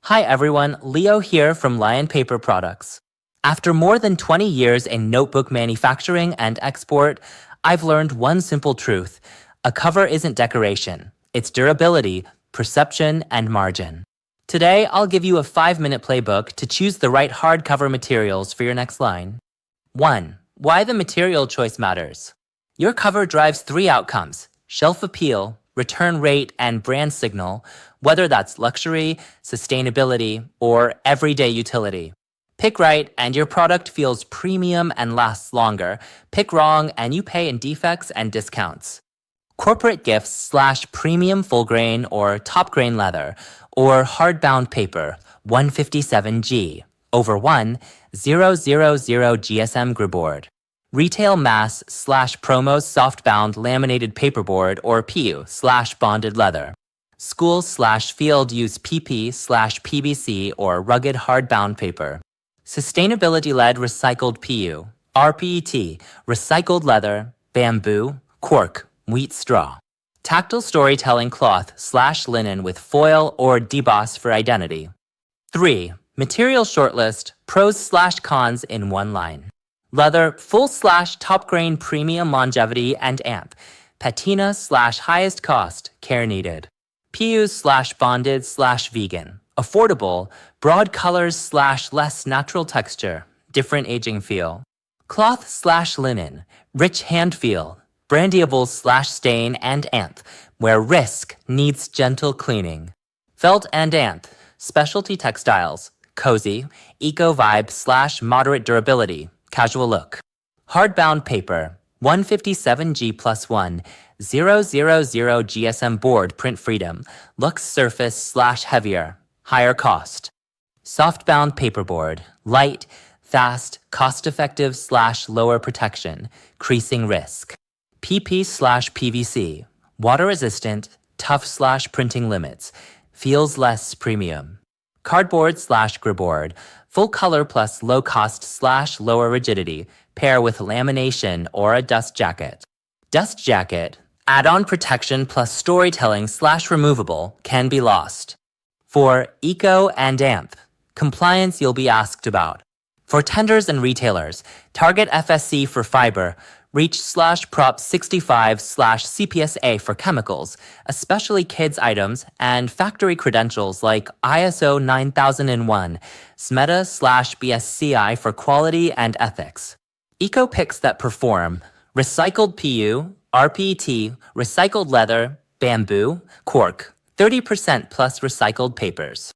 Hi everyone, Leo here from Lion Paper Products. After more than 20 years in notebook manufacturing and export, I've learned one simple truth. A cover isn't decoration. It's durability, perception, and margin. Today, I'll give you a 5-minute playbook to choose the right hardcover materials for your next line. 1. Why the material choice matters. Your cover drives 3 outcomes: shelf appeal, return rate, and brand signal, whether that's luxury, sustainability, or everyday utility. Pick right and your product feels premium and lasts longer. Pick wrong and you pay in defects and discounts. Corporate gifts / premium full grain or top grain leather, or hardbound paper, 157G, over 1, 000 GSM Greyboard. Retail mass / promos softbound laminated paperboard or PU / bonded leather. School / field use PP / PBC or rugged hardbound paper. Sustainability-led recycled PU, RPET, recycled leather, bamboo, cork, wheat straw. Tactile storytelling cloth / linen with foil or deboss for identity. 3. Material shortlist, pros / cons in one line. Leather, full / top grain premium longevity and amp. Patina / highest cost, care needed. PU / bonded / vegan. Affordable, broad colors / less natural texture, different aging feel. Cloth / linen, rich hand feel. Brandyable / stain and amp, where risk needs gentle cleaning. Felt and amp, specialty textiles, cozy, eco vibe / moderate durability, casual look. Hardbound paper, 157G+1, 000 GSM board print freedom, looks surface / heavier, higher cost. Softbound paperboard, light, fast, cost-effective / lower protection, creasing risk. PP / PVC, water-resistant, tough / printing limits, feels less premium. Cardboard / Greyboard, full color plus low cost / lower rigidity, pair with lamination or a dust jacket. Dust jacket, add-on protection plus storytelling / removable, can be lost. For eco and amp, compliance you'll be asked about. For tenders and retailers, target FSC for fiber, reach / prop 65 / CPSIA for chemicals, especially kids items, and factory credentials like ISO 9001, SMETA / BSCI for quality and ethics. Eco picks that perform: recycled PU, RPET, recycled leather, bamboo, cork, 30% plus recycled papers.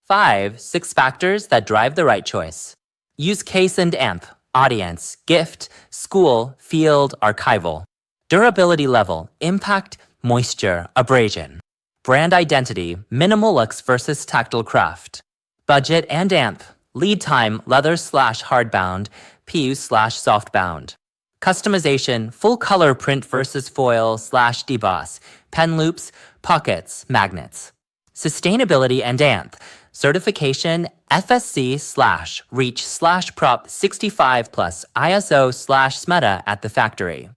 5. 6 factors that drive the right choice. Use case and amp, audience, gift, school, field, archival. Durability level, impact, moisture, abrasion. Brand identity, minimal looks versus tactile craft. Budget and amp, lead time, leather / hardbound, PU / softbound. Customization, full color print versus foil / deboss, pen loops, pockets, magnets. Sustainability and amp, certification, FSC / reach / prop 65 plus ISO / SMETA at the factory.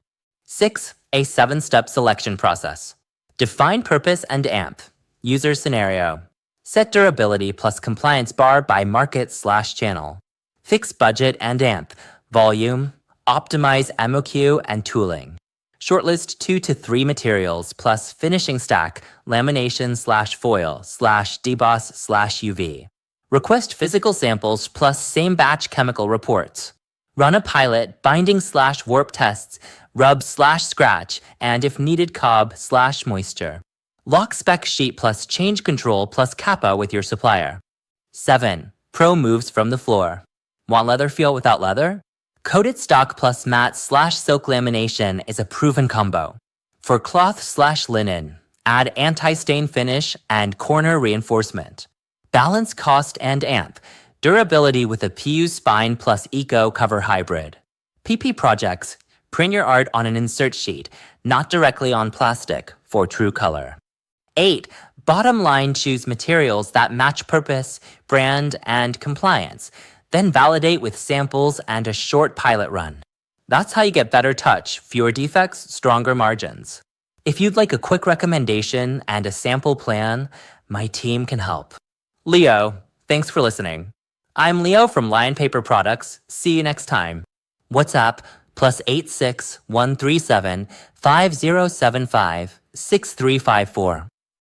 6. A 7-step selection process. Define purpose and amp. User scenario. Set durability plus compliance bar by market / channel. Fix budget and amp. Volume. Optimize MOQ and tooling. Shortlist 2 to 3 materials plus finishing stack, lamination / foil / deboss / UV. Request physical samples plus same batch chemical reports. Run a pilot, binding / warp tests, rub / scratch, and if needed cob / moisture. Lock spec sheet plus change control plus kappa with your supplier. 7. Pro moves from the floor. Want leather feel without leather? Coated stock plus matte / silk lamination is a proven combo. For cloth / linen, add anti-stain finish and corner reinforcement. Balance cost and amp. Durability with a PU spine plus eco cover hybrid. PP projects, print your art on an insert sheet, not directly on plastic, for true color. 8. Bottom line, choose materials that match purpose, brand, and compliance. Then validate with samples and a short pilot run. That's how you get better touch, fewer defects, stronger margins. If you'd like a quick recommendation and a sample plan, my team can help. Leo, thanks for listening. I'm Leo from Lion Paper Products. See you next time. WhatsApp +86 137 5075 6354.